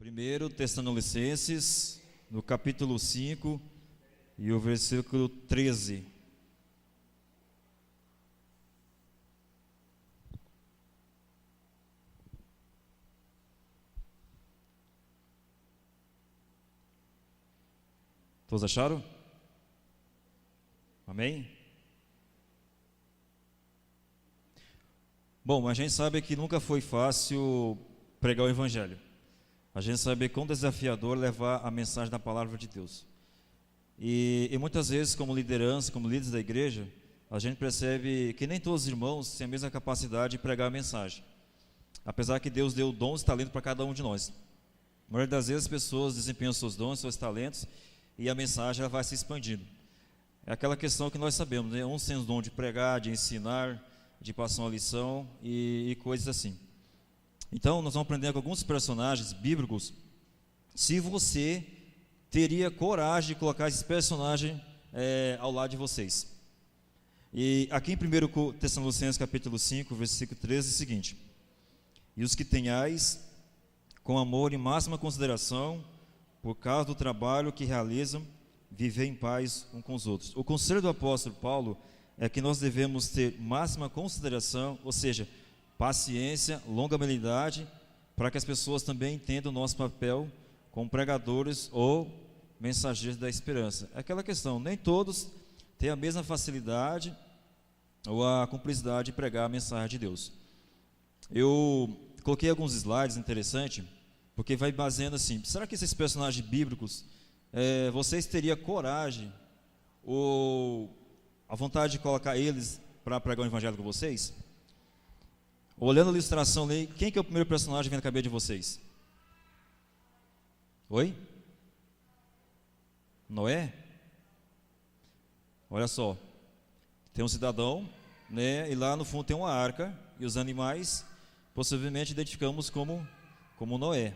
1 Tessalonicenses, no capítulo 5 e o versículo 13. Todos acharam? Amém? Bom, a gente sabe que nunca foi fácil pregar o Evangelho. A gente sabe quão desafiador levar a mensagem da palavra de Deus. E muitas vezes, como liderança, como líderes da igreja, a gente percebe que nem todos os irmãos têm a mesma capacidade de pregar a mensagem. Apesar que Deus deu dons e talentos para cada um de nós. A maioria das vezes as pessoas desempenham seus dons, seus talentos, e a mensagem ela vai se expandindo. É aquela questão que nós sabemos, né? Uns têm o dom de pregar, de ensinar, de passar uma lição e coisas assim. Então, nós vamos aprender com alguns personagens bíblicos, se você teria coragem de colocar esse personagem ao lado de vocês. E aqui em 1 Tessalonicenses capítulo 5, versículo 13, é o seguinte: e os que tenhais com amor e máxima consideração, por causa do trabalho que realizam, viver em paz uns com os outros. O conselho do apóstolo Paulo é que nós devemos ter máxima consideração, ou seja, paciência, longanimidade, para que as pessoas também entendam o nosso papel como pregadores ou mensageiros da esperança. É aquela questão, nem todos têm a mesma facilidade ou a cumplicidade de pregar a mensagem de Deus. Eu coloquei alguns slides interessantes, porque vai baseando assim, será que esses personagens bíblicos, vocês teriam coragem ou a vontade de colocar eles para pregar o evangelho com vocês? Olhando a ilustração ali, quem que é o primeiro personagem que vem na cabeça de vocês? Oi? Noé? Olha só, tem um cidadão, né, e lá no fundo tem uma arca, e os animais possivelmente identificamos como Noé.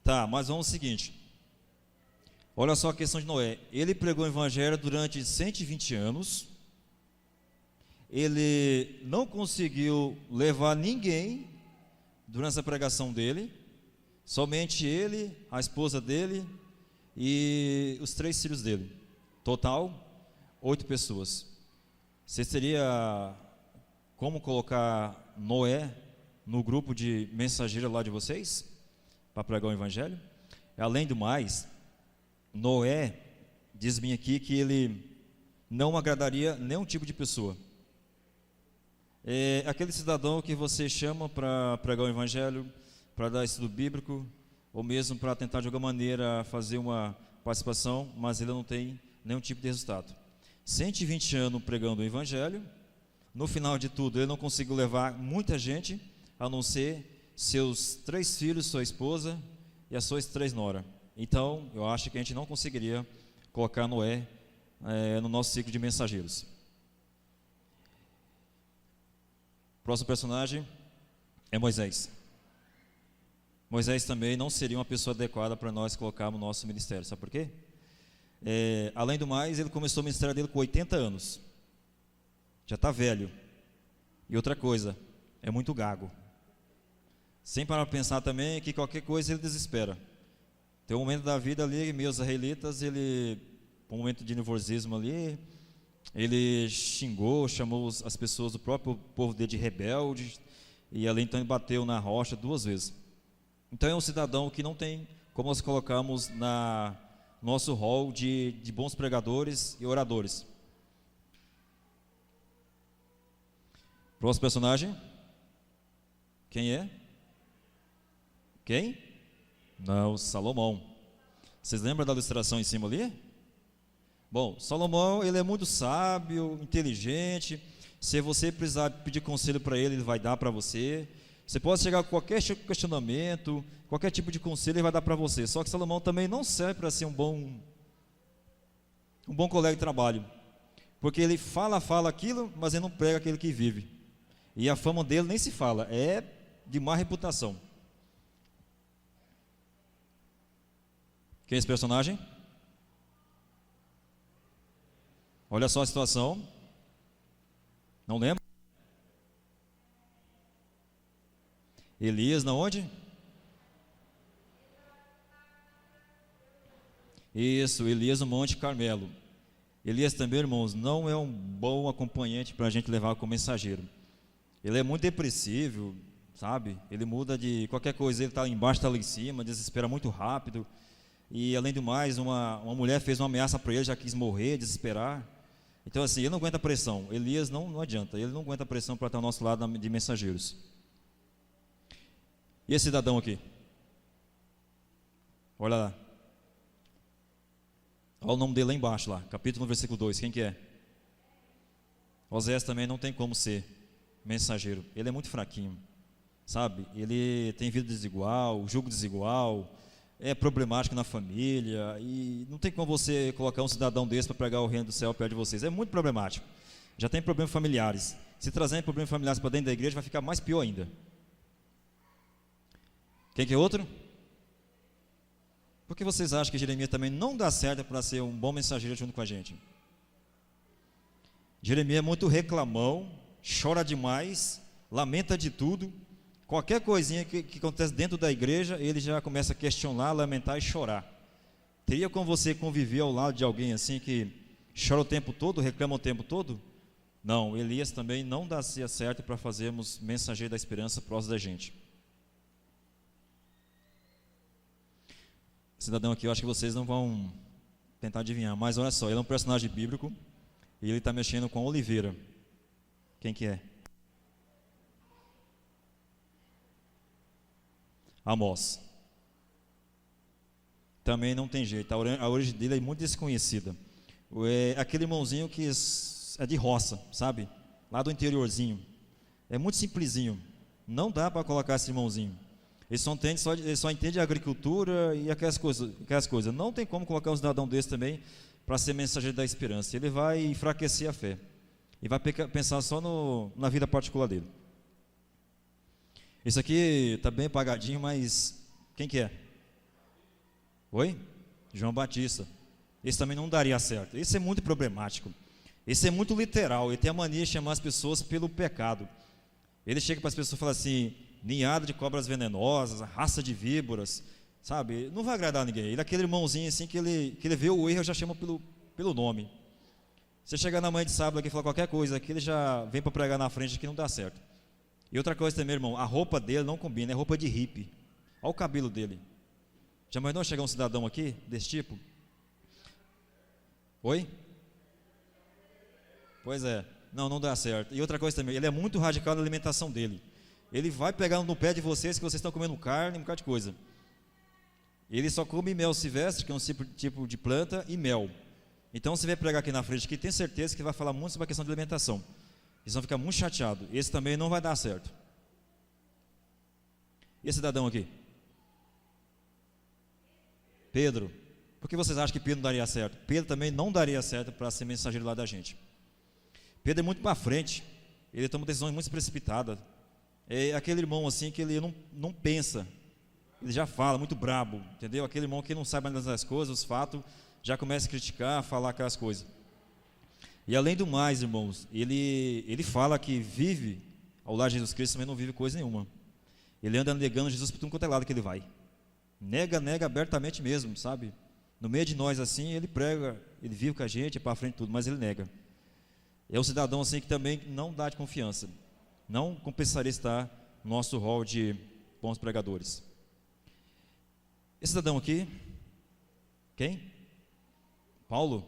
Tá, mas vamos ao seguinte, olha só a questão de Noé. Ele pregou o evangelho durante 120 anos, ele não conseguiu levar ninguém durante essa pregação dele, somente ele, a esposa dele e os 3 filhos dele. Total, 8 pessoas. Você teria como colocar Noé no grupo de mensageiros lá de vocês, para pregar o evangelho? Além do mais, Noé, diz-me aqui que ele não agradaria nenhum tipo de pessoa. É aquele cidadão que você chama para pregar o evangelho, para dar estudo bíblico, ou mesmo para tentar de alguma maneira fazer uma participação, mas ele não tem nenhum tipo de resultado. 120 anos pregando o evangelho, no final de tudo ele não conseguiu levar muita gente, a não ser seus 3 filhos, sua esposa e as suas 3 noras. Então eu acho que a gente não conseguiria colocar Noé no nosso ciclo de mensageiros. Próximo personagem é Moisés. Moisés também não seria uma pessoa adequada para nós colocarmos no nosso ministério. Sabe por quê? Além do mais, ele começou o ministério dele com 80 anos. Já está velho. E outra coisa, é muito gago. Sem parar para pensar também que qualquer coisa ele desespera. Tem um momento da vida ali, meus israelitas, um momento de nervosismo ali, ele xingou, chamou as pessoas do próprio povo dele de rebeldes, e ali então ele bateu na rocha 2 vezes. Então é um cidadão que não tem como nós colocamos na nosso rol de bons pregadores e oradores. Próximo personagem. Quem é? Quem? Não, Salomão. Vocês lembram da ilustração em cima ali? Bom, Salomão, ele é muito sábio, inteligente. Se você precisar pedir conselho para ele, ele vai dar para você. Você pode chegar com qualquer questionamento, qualquer tipo de conselho, ele vai dar para você. Só que Salomão também não serve para ser um bom colega de trabalho, porque ele fala aquilo, mas ele não prega aquele que vive. E a fama dele nem se fala, é de má reputação. Quem é esse personagem? Olha só a situação. Não lembra? Elias, na onde? Isso, Elias no Monte Carmelo. Elias também, irmãos, não é um bom acompanhante para a gente levar como mensageiro. Ele é muito depressivo, sabe? Ele muda de qualquer coisa, ele está lá embaixo, está lá em cima, desespera muito rápido. E além do mais, uma mulher fez uma ameaça para ele, já quis morrer, desesperar. Então assim, ele não aguenta pressão. Elias não adianta, ele não aguenta pressão para estar ao nosso lado de mensageiros. E esse cidadão aqui? Olha lá. Olha o nome dele lá embaixo, lá, capítulo 1, versículo 2, quem que é? Osés também não tem como ser mensageiro, ele é muito fraquinho, sabe? Ele tem vida desigual, jugo desigual, é problemático na família, e não tem como você colocar um cidadão desse para pregar o reino do céu perto de vocês, é muito problemático, já tem problemas familiares, se trazerem problemas familiares para dentro da igreja vai ficar mais pior ainda. Quem que é outro? Por que vocês acham que Jeremias também não dá certo para ser um bom mensageiro junto com a gente? Jeremias é muito reclamão, chora demais, lamenta de tudo. Qualquer coisinha que acontece dentro da igreja, ele já começa a questionar, lamentar e chorar. Teria como você conviver ao lado de alguém assim que chora o tempo todo, reclama o tempo todo? Não, Elias também não dá certo para fazermos mensageiro da esperança próximo da gente. Cidadão aqui, eu acho que vocês não vão tentar adivinhar, mas olha só, ele é um personagem bíblico e ele está mexendo com a oliveira. Quem que é? Amós. Também não tem jeito, a origem dele é muito desconhecida. É aquele irmãozinho que é de roça, sabe? Lá do interiorzinho. É muito simplesinho, não dá para colocar esse irmãozinho. Ele só entende a agricultura e aquelas coisas. Não tem como colocar um cidadão desse também para ser mensageiro da esperança. Ele vai enfraquecer a fé. E vai pensar só na vida particular dele. Esse aqui está bem apagadinho, mas quem que é? Oi? João Batista. Esse também não daria certo. Esse é muito problemático. Esse é muito literal. Ele tem a mania de chamar as pessoas pelo pecado. Ele chega para as pessoas e fala assim: ninhada de cobras venenosas, raça de víboras, sabe? Não vai agradar ninguém. Ele é aquele irmãozinho assim que ele vê o erro e já chama pelo nome. Você chegar na manhã de sábado aqui e falar qualquer coisa aqui, ele já vem para pregar na frente que não dá certo. E outra coisa também, irmão, a roupa dele não combina, é roupa de hippie. Olha o cabelo dele. Já imaginou chegar um cidadão aqui desse tipo? Oi? Pois é, não dá certo. E outra coisa também, ele é muito radical na alimentação dele. Ele vai pegar no pé de vocês que vocês estão comendo carne, um bocado de coisa. Ele só come mel silvestre, que é um tipo de planta, e mel. Então você vai pregar aqui na frente, que tem certeza que vai falar muito sobre a questão de alimentação. Eles vão ficar muito chateados. Esse também não vai dar certo. E esse cidadão aqui? Pedro. Por que vocês acham que Pedro não daria certo? Pedro também não daria certo para ser mensageiro lá da gente. Pedro é muito para frente. Ele toma decisões muito precipitadas. É aquele irmão assim que ele não pensa. Ele já fala, muito brabo, entendeu? Aquele irmão que não sabe analisar as coisas, os fatos, já começa a criticar, a falar aquelas coisas. E além do mais, irmãos, ele fala que vive ao lado de Jesus Cristo, mas não vive coisa nenhuma. Ele anda negando Jesus por tudo quanto é lado que ele vai. Nega abertamente mesmo, sabe? No meio de nós assim, ele prega, ele vive com a gente, é para frente tudo, mas ele nega. É um cidadão assim que também não dá de confiança. Não compensaria estar no nosso hall de bons pregadores. Esse cidadão aqui, quem? Paulo?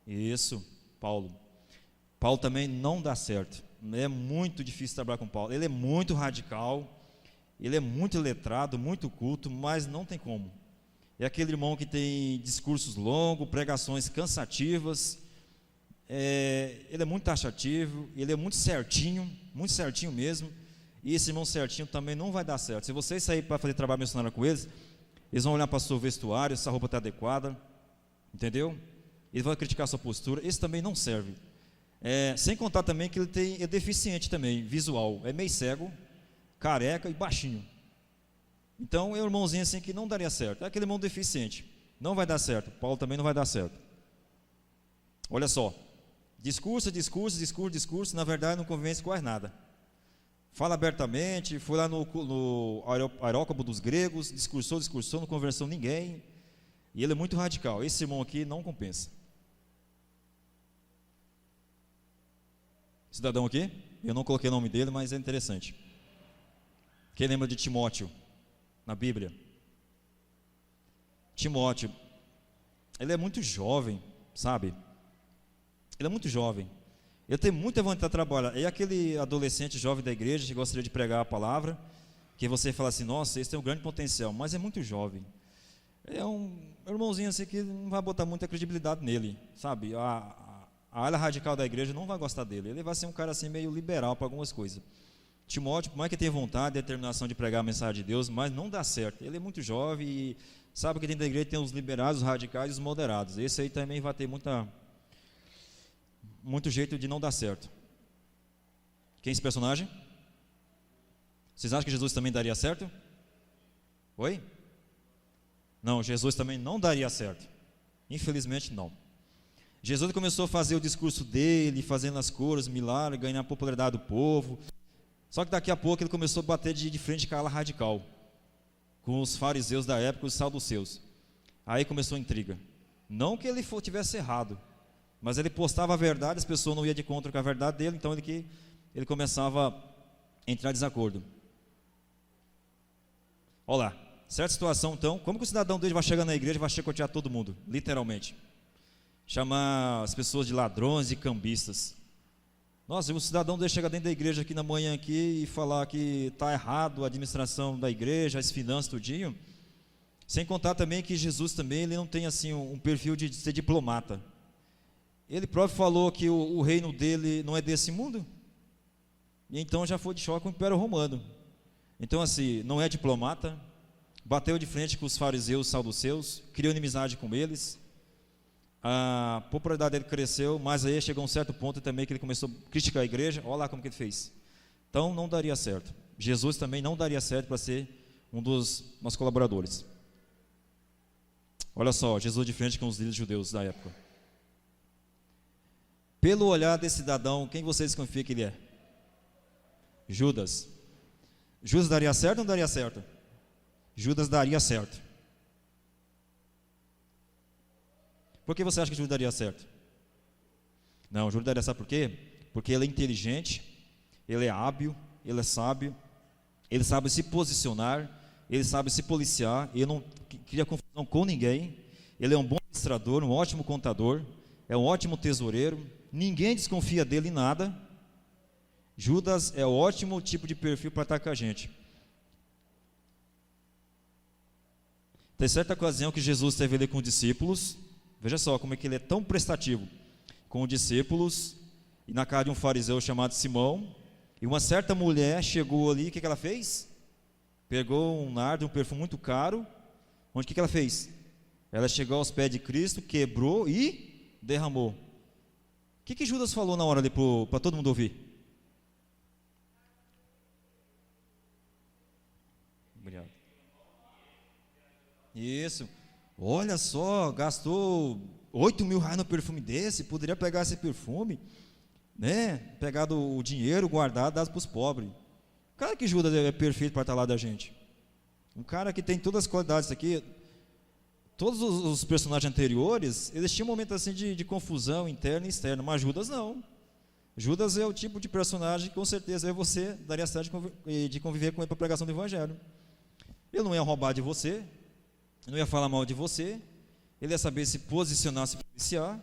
Isso. Paulo também não dá certo. É muito difícil trabalhar com Paulo. Ele é muito radical, ele é muito letrado, muito culto, mas não tem como. É aquele irmão que tem discursos longos, pregações cansativas. Ele é muito taxativo, ele é muito certinho mesmo. E esse irmão certinho também não vai dar certo. Se vocês saírem para fazer trabalho missionário com eles vão olhar para o seu vestuário, se a roupa está adequada, entendeu? Ele vai criticar a sua postura. Esse também não serve. Sem contar também que ele é deficiente também, visual. É meio cego, careca e baixinho. Então é um irmãozinho assim que não daria certo. É aquele irmão deficiente. Não vai dar certo. Paulo também não vai dar certo. Olha só. Discurso. Na verdade não convence quase nada. Fala abertamente. Foi lá no Areópago dos gregos. Discursou, não conversou ninguém. E ele é muito radical. Esse irmão aqui não compensa. Cidadão aqui, eu não coloquei o nome dele, mas é interessante. Quem lembra de Timóteo na Bíblia? Timóteo, ele é muito jovem, sabe? Ele é muito jovem. Ele tem muita vontade de trabalhar. É aquele adolescente jovem da igreja que gostaria de pregar a palavra, que você fala assim, nossa, esse tem um grande potencial, mas é muito jovem. É um irmãozinho assim que não vai botar muita credibilidade nele, sabe? A ala radical da igreja não vai gostar dele. Ele vai ser um cara assim meio liberal para algumas coisas. Timóteo, por mais que tenha vontade e determinação de pregar a mensagem de Deus, mas não dá certo. Ele é muito jovem e sabe que dentro da igreja tem os liberais, os radicais e os moderados. Esse aí também vai ter muito jeito de não dar certo. Quem é esse personagem? Vocês acham que Jesus também daria certo? Oi? Não, Jesus também não daria certo. Infelizmente não. Jesus começou a fazer o discurso dele, fazendo as curas, milagres, ganhando a popularidade do povo. Só que daqui a pouco ele começou a bater de frente com a ala radical, com os fariseus da época, os saduceus. Aí começou a intriga. Não que ele tivesse errado, mas ele postava a verdade, as pessoas não iam de contra com a verdade dele, então ele começava a entrar em desacordo. Olha lá, certa situação então, como que o cidadão dele vai chegar na igreja e vai chicotear todo mundo, literalmente? Chamar as pessoas de ladrões e cambistas. Nossa, o cidadão dele chegar dentro da igreja aqui na manhã aqui e falar que está errado a administração da igreja, as finanças, tudinho. Sem contar também que Jesus também ele não tem assim um perfil de ser diplomata. Ele próprio falou que o reino dele não é desse mundo. E então já foi de choque com o Império Romano. Então assim, não é diplomata, bateu de frente com os fariseus, saduceus, criou inimizade com eles. A popularidade dele cresceu, mas aí chegou a um certo ponto também que ele começou a criticar a igreja. Olha lá como que ele fez. Então não daria certo. Jesus também não daria certo para ser um dos nossos colaboradores. Olha só, Jesus de frente com os líderes judeus da época. Pelo olhar desse cidadão, quem vocês desconfiam que ele é? Judas. Judas daria certo ou não daria certo? Judas daria certo. Por que você acha que Judas daria certo? Não, Judas daria certo por quê? Porque ele é inteligente, ele é hábil, ele é sábio, ele sabe se posicionar, ele sabe se policiar, ele não cria confusão com ninguém, ele é um bom administrador, um ótimo contador, é um ótimo tesoureiro, ninguém desconfia dele em nada. Judas é o ótimo tipo de perfil para estar com a gente. Tem certa ocasião que Jesus esteve ali com os discípulos. Veja só como é que ele é tão prestativo com os discípulos e na casa de um fariseu chamado Simão. E uma certa mulher chegou ali, o que ela fez? Pegou um nardo, um perfume muito caro. Onde que ela fez? Ela chegou aos pés de Cristo, quebrou e derramou. O que Judas falou na hora ali para todo mundo ouvir? Obrigado. Isso. Olha só, gastou 8.000 reais no perfume desse, poderia pegar esse perfume, né? Pegar o dinheiro guardado, dar para os pobres. O cara que Judas é perfeito para estar lá da gente. Um cara que tem todas as qualidades aqui. Todos os personagens anteriores, eles tinham um momento assim de confusão interna e externa, mas Judas não. Judas é o tipo de personagem que com certeza você daria certo de conviver com ele para a pregação do evangelho. Ele não ia roubar de você, não ia falar mal de você, ele ia saber se posicionar, se policiar,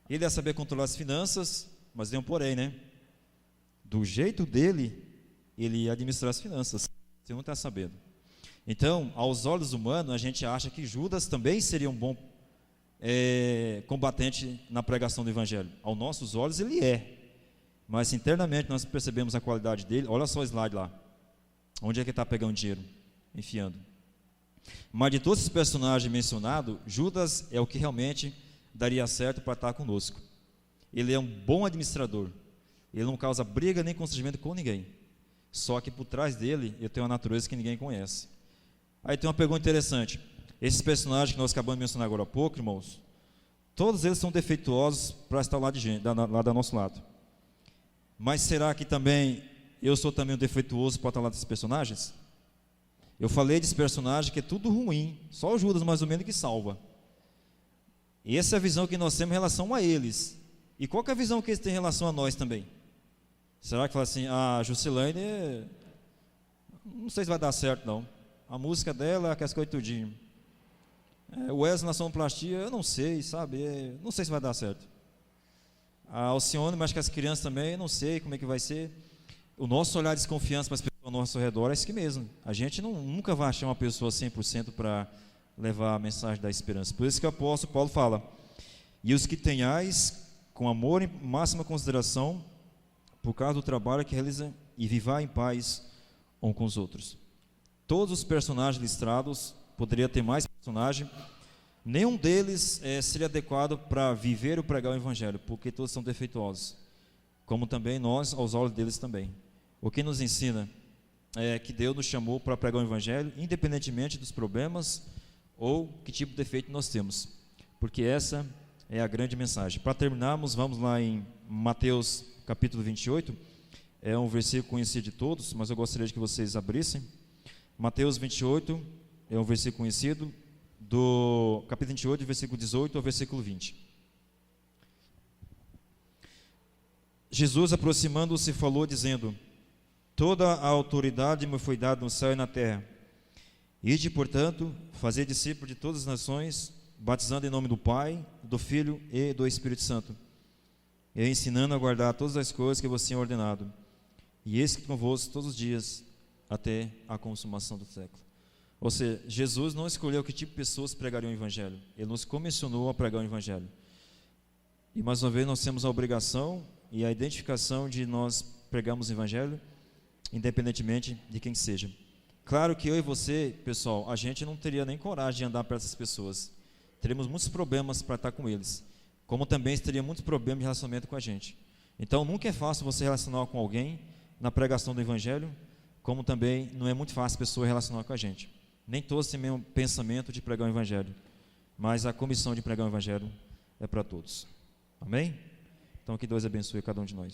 ele ia saber controlar as finanças, mas tem um porém, né? Do jeito dele, ele ia administrar as finanças, você não está sabendo. Então, aos olhos humanos, a gente acha que Judas também seria um bom combatente na pregação do evangelho. Aos nossos olhos, ele é, mas internamente nós percebemos a qualidade dele. Olha só o slide lá, onde é que ele está pegando dinheiro? Enfiando. Mas de todos os personagens mencionados, Judas é o que realmente daria certo para estar conosco. Ele é um bom administrador, ele não causa briga nem constrangimento com ninguém, só que por trás dele ele tem uma natureza que ninguém conhece. Aí tem uma pergunta interessante. Esses personagens que nós acabamos de mencionar agora há pouco, irmãos, todos eles são defeituosos para estar lá do nosso lado. Mas será que também eu sou também um defeituoso para estar lá desses personagens? Eu falei desse personagem que é tudo ruim, só o Judas mais ou menos que salva. E essa é a visão que nós temos em relação a eles. E qual que é a visão que eles têm em relação a nós também? Será que fala assim, a Juscelane, não sei se vai dar certo não. A música dela, aquelas coisas tudinho. O Wesley na sonoplastia, eu não sei, sabe? Não sei se vai dar certo. A Alcione, mas que as crianças também, eu não sei como é que vai ser. O nosso olhar de desconfiança para as pessoas ao nosso redor é isso mesmo. A gente nunca vai achar uma pessoa 100% para levar a mensagem da esperança. Por isso que o apóstolo Paulo fala: e os que tenhais com amor e máxima consideração por causa do trabalho que realiza, e vivai em paz um com os outros. Todos os personagens listados, poderia ter mais personagem, nenhum deles seria adequado para viver ou pregar o evangelho, porque todos são defeituosos, como também nós aos olhos deles também. O que nos ensina é que Deus nos chamou para pregar o evangelho, independentemente dos problemas ou que tipo de defeito nós temos, porque essa é a grande mensagem. Para terminarmos, vamos lá em Mateus capítulo 28, é um versículo conhecido de todos, mas eu gostaria de que vocês abrissem. Mateus 28 é um versículo conhecido, do capítulo 28, versículo 18 ao versículo 20. Jesus, aproximando-se, falou, dizendo: toda a autoridade me foi dada no céu e na terra. Ide, portanto, fazer discípulos de todas as nações, batizando em nome do Pai, do Filho e do Espírito Santo, e ensinando a guardar todas as coisas que vos tenho ordenado. E eis que convosco todos os dias, até a consumação do século. Ou seja, Jesus não escolheu que tipo de pessoas pregariam o evangelho. Ele nos comissionou a pregar o evangelho. E mais uma vez nós temos a obrigação e a identificação de nós pregarmos o evangelho, independentemente de quem seja. Claro que eu e você, pessoal, a gente não teria nem coragem de andar para essas pessoas. Teríamos muitos problemas para estar com eles, como também teria muitos problemas de relacionamento com a gente. Então nunca é fácil você relacionar com alguém na pregação do evangelho, como também não é muito fácil a pessoa relacionar com a gente. Nem todos têm o mesmo pensamento de pregar o evangelho, mas a comissão de pregar o evangelho é para todos. Amém? Então que Deus abençoe cada um de nós.